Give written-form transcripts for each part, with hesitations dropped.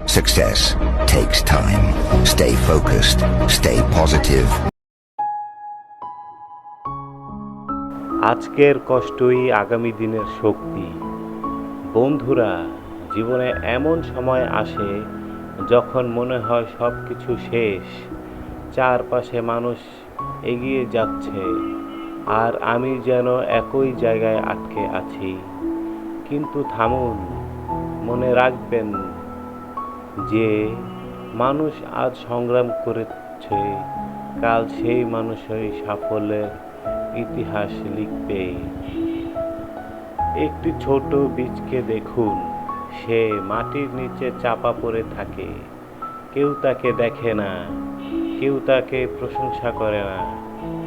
Success takes time. Stay focused. Stay positive. আজকের কষ্টই আগামী দিনের শক্তি। বন্ধুরা, জীবনে এমন সময় আসে যখন মনে হয় সব কিছু শেষ, চারপাশে মানুষ এগিয়ে যাচ্ছে আর আমি যেন একই জায়গায় আটকে আছি। কিন্তু থামুন, মনে রাখবেন যে মানুষ আজ সংগ্রাম করেছে, কাল সেই মানুষই সাফল্যের ইতিহাস লিখবে। একটি ছোট বীজকে দেখুন, সে মাটির নিচে চাপা পড়ে থাকে। কেউ তাকে দেখে না, কেউ তাকে প্রশংসা করে না,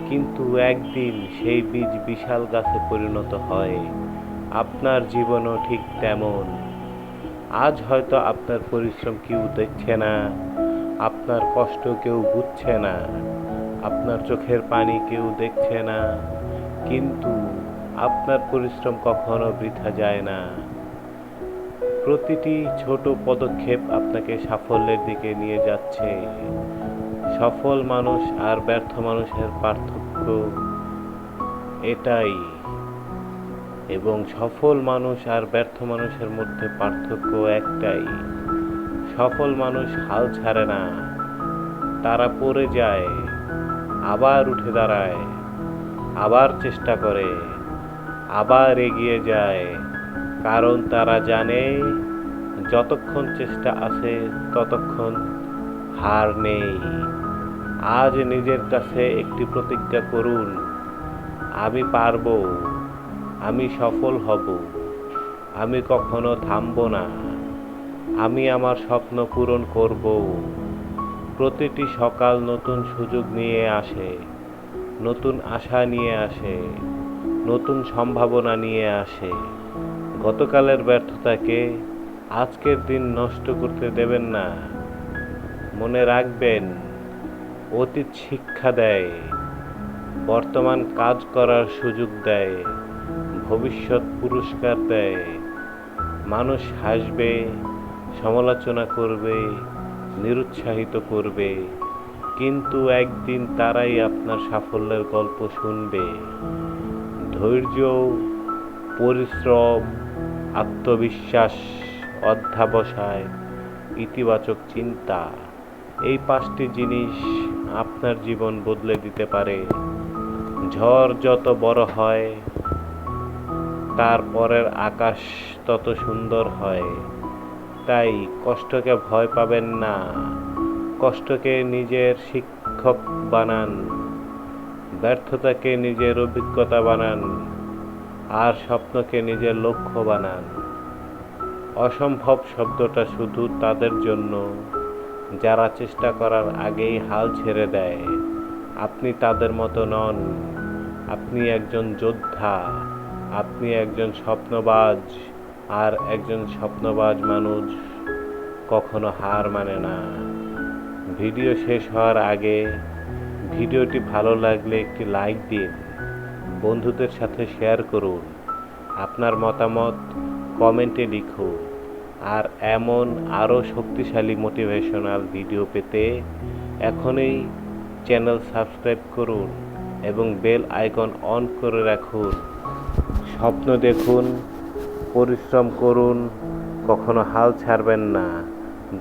কিন্তু একদিন সেই বীজ বিশাল গাছে পরিণত হয়। আপনার জীবনও ঠিক তেমন। আজ হয়তো আপনার পরিশ্রম কেউ দেখছে না, আপনার কষ্ট কেউ বুঝছে না, আপনার চোখের পানি কেউ দেখছে না, কিন্তু আপনার পরিশ্রম কখনো বৃথা যায় না। প্রতিটি ছোট পদক্ষেপ আপনাকে সাফল্যের দিকে নিয়ে যাচ্ছে। সফল মানুষ আর ব্যর্থ মানুষের পার্থক্য এটাই, এবং সফল মানুষ আর ব্যর্থ মানুষের মধ্যে পার্থক্য একটাই, সফল মানুষ হাল ছাড়ে না। তারা পড়ে যায়, আবার উঠে দাঁড়ায়, আবার চেষ্টা করে, আবার এগিয়ে যায়, কারণ তারা জানে যতক্ষণ চেষ্টা আছে ততক্ষণ হার নেই। আজ নিজের কাছে একটি প্রতিজ্ঞা করুন, আমি পারবো, আমি সফল হব, আমি কখনো থামবো না, আমি আমার স্বপ্ন পূরণ করব। প্রতিটি সকাল নতুন সুযোগ নিয়ে আসে, নতুন আশা নিয়ে আসে, নতুন সম্ভাবনা নিয়ে আসে। গতকালের ব্যর্থতাকে আজকের দিন নষ্ট করতে দেবেন না। মনে রাখবেন, অতীত শিক্ষা দেয়, বর্তমান কাজ করার সুযোগ দেয়, ভবিষ্যৎ পুরস্কার দেয়। মানুষ হাসবে, সমালোচনা করবে, নিরুৎসাহিত করবে, কিন্তু একদিন তারাই আপনার সাফল্যের গল্প শুনবে। ধৈর্য, পরিশ্রম, আত্মবিশ্বাস, অধ্যবসায়, ইতিবাচক চিন্তা, এই 5টি জিনিস আপনার জীবন বদলে দিতে পারে। ঝড় যত বড় হয়, তারপরের আকাশ তত সুন্দর হয়। তাই কষ্টকে ভয় পাবেন না, কষ্টকে নিজের শিক্ষক বানান, ব্যর্থতাকে নিজের অভিজ্ঞতা বানান, আর স্বপ্নকে নিজের লক্ষ্য বানান। অসম্ভব শব্দটা শুধু তাদের জন্য যারা চেষ্টা করার আগেই হাল ছেড়ে দেয়। আপনি তাদের মতো নন, আপনি একজন যোদ্ধা, আপনি একজন স্বপ্নবাজ, আর একজন স্বপ্নবাজ মানুষ কখনো হার মানে না। ভিডিও শেষ হওয়ার আগে ভিডিওটি ভালো লাগলে একটি লাইক দিন, বন্ধুদের সাথে শেয়ার করুন, আপনার মতামত কমেন্টে লিখুন। আর এমন আরও শক্তিশালী মোটিভেশনাল ভিডিও পেতে এখনই চ্যানেল সাবস্ক্রাইব করুন এবং বেল আইকন অন করে রাখুন। স্বপ্ন দেখুন, পরিশ্রম করুন, কখনো হাল ছাড়বেন না।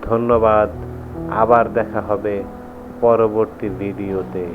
ধন্যবাদ, আবার দেখা হবে পরবর্তী ভিডিওতে।